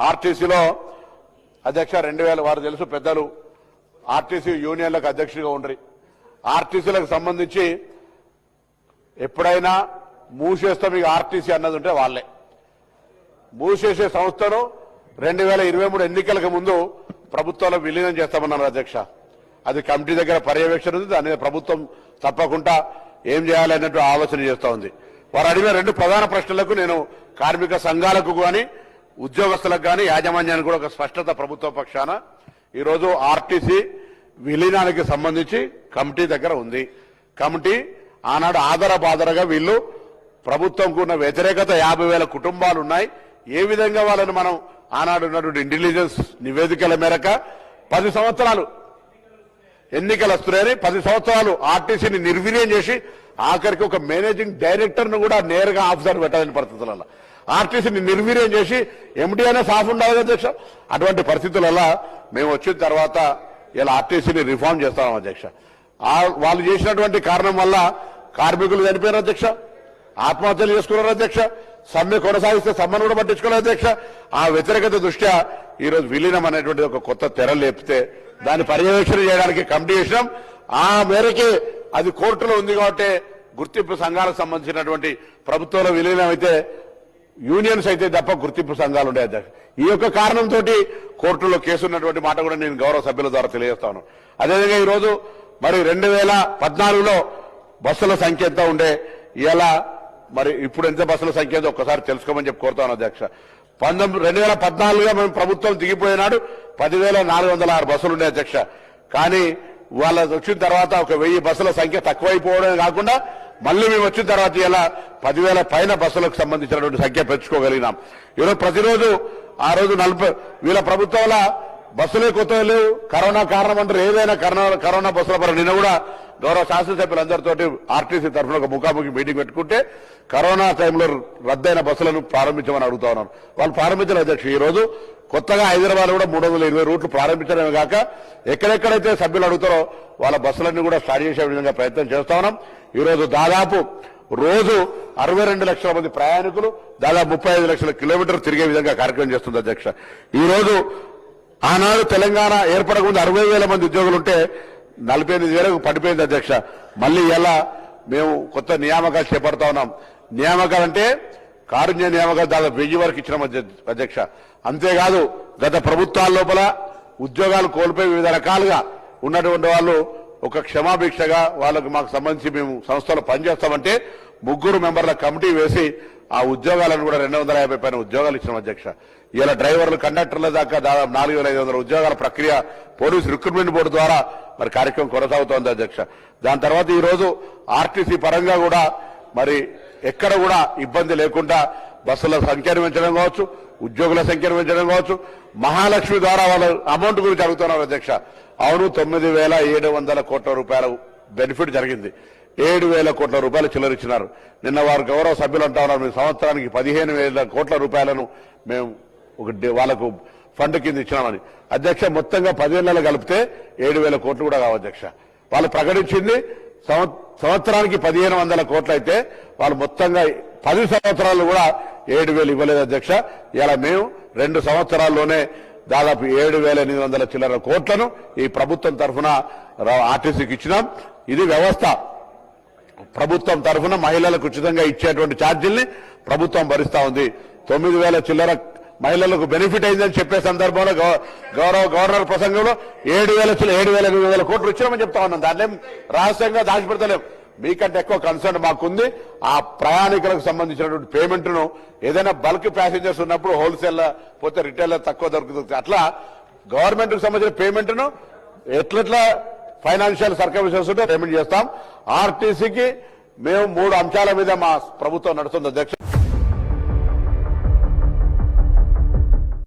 ఆర్టీసీలో అధ్యక్ష 2000 వారు తెలుసు పెద్దలు ఆర్టీసీ యూనియన్లకు అధ్యక్షుడిగా ఉండ్రి. ఆర్టీసీలకు సంబంధించి ఎప్పుడైనా మూసేస్తాం ఇక ఆర్టీసీ అన్నది ఉంటే వాళ్ళే మూసేసే సంస్థను 2023 ఎన్నికలకు ముందు ప్రభుత్వంలో విలీనం చేస్తామన్నారు అధ్యక్ష. అది కమిటీ దగ్గర పర్యవేక్షణ ఉంది. దాని మీద ప్రభుత్వం తప్పకుండా ఏం చేయాలన్నట్టు ఆలోచన చేస్తూ ఉంది. వారు అడిగిన 2 ప్రధాన ప్రశ్నలకు నేను కార్మిక సంఘాలకు కానీ ఉద్యోగస్తులకు కానీ యాజమాన్యానికి కూడా ఒక స్పష్టత ప్రభుత్వ పక్షాన ఈరోజు ఆర్టీసీ విలీనానికి సంబంధించి కమిటీ దగ్గర ఉంది. కమిటీ ఆనాడు ఆధారబాధరగా వీళ్ళు ప్రభుత్వంకు ఉన్న వ్యతిరేకత 50,000 కుటుంబాలు ఉన్నాయి. ఏ విధంగా వాళ్ళని మనం ఆనాడు ఉన్నటువంటి ఇంటెలిజెన్స్ నివేదికల మేరకు 10 సంవత్సరాలు ఎన్నికలు వస్తున్నాయని 10 సంవత్సరాలు ఆర్టీసీని నిర్వీర్యం చేసి ఆఖరికి ఒక మేనేజింగ్ డైరెక్టర్ ను కూడా నేరుగా ఆఫీసర్ పెట్టాలని పరిస్థితులలో ఆర్టీసీని నిర్వీర్యం చేసి ఎండీ అయినా సాఫ్ ఉండాలి అధ్యక్ష. అటువంటి పరిస్థితులలో మేము వచ్చిన తర్వాత ఇలా ఆర్టీసీని రిఫార్మ్ చేస్తాం అధ్యక్ష. వాళ్ళు చేసినటువంటి కారణం వల్ల కార్మికులు చనిపోయారు అధ్యక్ష, ఆత్మహత్యలు చేసుకున్నారు అధ్యక్ష, సమ్మె కొనసాగిస్తే సమ్మెను కూడా పట్టించుకోలేదు అధ్యక్ష. ఆ వ్యతిరేకత దృష్ట్యా ఈరోజు విలీనం అనేటువంటి ఒక కొత్త తెర లేపితే దాన్ని పర్యవేక్షణ చేయడానికి కమిటీ చేసినాం. ఆ మేరకి అది కోర్టులో ఉంది కాబట్టి గుర్తింపు సంఘాలకు సంబంధించినటువంటి ప్రభుత్వంలో విలీనం అయితే యూనియన్స్ అయితే తప్ప గుర్తింపు సంఘాలు ఉండే అధ్యక్ష. ఈ యొక్క కారణంతో కోర్టులో కేసు ఉన్నటువంటి మాట కూడా నేను గౌరవ సభ్యుల ద్వారా తెలియజేస్తాను. అదేవిధంగా ఈరోజు మరి 2014లో బస్సుల సంఖ్య ఎంత ఉండే, ఇలా మరి ఇప్పుడు ఎంత బస్సుల సంఖ్య ఒక్కసారి తెలుసుకోమని చెప్పి కోరుతాను అధ్యక్ష. 2014లో మేము ప్రభుత్వం దిగిపోయినాడు 10,406 బస్సులు ఉండే అధ్యక్ష. కానీ వాళ్ళ వచ్చిన తర్వాత ఒక 1000 బస్సుల సంఖ్య తక్కువైపోవడమే కాకుండా మళ్ళీ మేము వచ్చిన తర్వాత ఇలా 10,000 పైన బస్సులకు సంబంధించినటువంటి సంఖ్య పెంచుకోగలిగినాం. ఈరోజు ప్రతిరోజు ఆ రోజు 40 వీళ్ళ ప్రభుత్వాల బస్సులే కొత్త లేవు, కరోనా కారణం అంటారు. ఏదైనా కరోనా బస్సుల పరంగా నిన్న కూడా గౌరవ శాసనసభ్యులందరితో ఆర్టీసీ తరఫున ఒక ముఖాముఖి మీటింగ్ పెట్టుకుంటే కరోనా టైంలో రద్దయిన బస్సులను ప్రారంభించమని అడుగుతా ఉన్నాను. వాళ్ళు ప్రారంభించారు అధ్యక్ష. ఈ రోజు కొత్తగా హైదరాబాద్ కూడా 320 రూట్లు ప్రారంభించడమే కాక ఎక్కడెక్కడైతే సభ్యులు అడుగుతారో వాళ్ళ బస్సులన్నీ కూడా స్టార్ట్ చేసే విధంగా ప్రయత్నం చేస్తా ఉన్నాం. ఈరోజు దాదాపు రోజు 62 లక్షల మంది ప్రయాణికులు దాదాపు 35 లక్షల కిలోమీటర్లు తిరిగే విధంగా కార్యక్రమం చేస్తుంది అధ్యక్ష. ఈ రోజు ఆనాడు తెలంగాణ ఏర్పడకుండా 60,000 మంది ఉద్యోగులుంటే 48,000కు పడిపోయింది అధ్యక్ష. మళ్ళీ ఎలా మేము కొత్త నియామకాలు చేపడతా ఉన్నాం. నియామకాలు అంటే కారుణ్య నియామకాలు దాదాపు 1000 వరకు ఇచ్చినాం అధ్యక్ష. అంతేకాదు గత ప్రభుత్వాల లోపల ఉద్యోగాలు కోల్పోయి వివిధ రకాలుగా ఉన్నటువంటి వాళ్ళు ఒక క్షమాభిక్షగా వాళ్ళకు మాకు సంబంధించి మేము సంస్థలో పనిచేస్తామంటే 3 మెంబర్ల కమిటీ వేసి ఆ ఉద్యోగాలను కూడా 250 పైన ఉద్యోగాలు ఇచ్చినాం అధ్యక్ష. ఇలా డ్రైవర్లు కండక్టర్ల దాకా దాదాపు 4,500 ఉద్యోగాల ప్రక్రియ పోలీసు రిక్రూట్మెంట్ బోర్డు ద్వారా మరి కార్యక్రమం కొనసాగుతోంది అధ్యక్ష. దాని తర్వాత ఈ రోజు ఆర్టీసీ పరంగా కూడా మరి ఎక్కడ కూడా ఇబ్బంది లేకుండా బస్సుల సంఖ్యను పెంచడం కావచ్చు, ఉద్యోగుల సంఖ్యను పెంచడం కావచ్చు. మహాలక్ష్మి ద్వారా వాళ్ళ అమౌంట్ గురించి అడుగుతున్నారు అధ్యక్ష. అవును, 9,700 కోట్ల రూపాయల బెనిఫిట్ జరిగింది. 7,000 కోట్ల రూపాయలు చిల్లరిచ్చినారు. నిన్న వారు గౌరవ సభ్యులు అంటా ఉన్నారు మేము సంవత్సరానికి 15,000 కోట్ల రూపాయలను మేము వాళ్ళకు ఫండ్ కింద ఇచ్చినామని. అధ్యక్ష మొత్తంగా 10 నెలలు కలిపితే 7,000 కోట్లు కూడా కావు అధ్యక్ష. వాళ్ళు ప్రకటించింది సంవత్సరానికి 1,500 కోట్లు అయితే వాళ్ళు మొత్తంగా 10 సంవత్సరాలు కూడా 7,000 ఇవ్వలేదు అధ్యక్ష. ఇలా మేము 2 సంవత్సరాల్లోనే దాదాపు 7,800 చిల్లర కోట్లను ఈ ప్రభుత్వం తరఫున ఆర్టీసీకి ఇచ్చినాం. ఇది వ్యవస్థ. ప్రభుత్వం తరఫున మహిళలకు ఉచితంగా ఇచ్చేటువంటి ఛార్జీల్ని ప్రభుత్వం భరిస్తా ఉంది. 9,000 చిల్లర మహిళలకు బెనిఫిట్ అయిందని చెప్పే సందర్భంలో గౌరవ గవర్నర్ ప్రసంగంలో 7,800 కోట్లు ఇచ్చామని చెప్తా ఉన్నాం. దాన్ని రహస్యంగా దాచిపెడతలేం. మీకంటే ఎక్కువ కన్సర్న్ మాకుంది. ఆ ప్రయాణికులకు సంబంధించినటువంటి పేమెంట్ను ఏదైనా బల్క్ ప్యాసింజర్స్ ఉన్నప్పుడు హోల్సేల్ పోతే రిటైల్ తక్కువ దొరుకుతుంది. అట్లా గవర్నమెంట్ కు సంబంధించిన పేమెంట్ను ఎట్లెట్లా ఫైనాన్షియల్ సర్కమ్స్టెన్సెస్ ఉంటే పేమెంట్ చేస్తాం. ఆర్టీసీకి మేము 3 అంశాల మీద మా ప్రభుత్వం నడుస్తుంది అధ్యక్ష.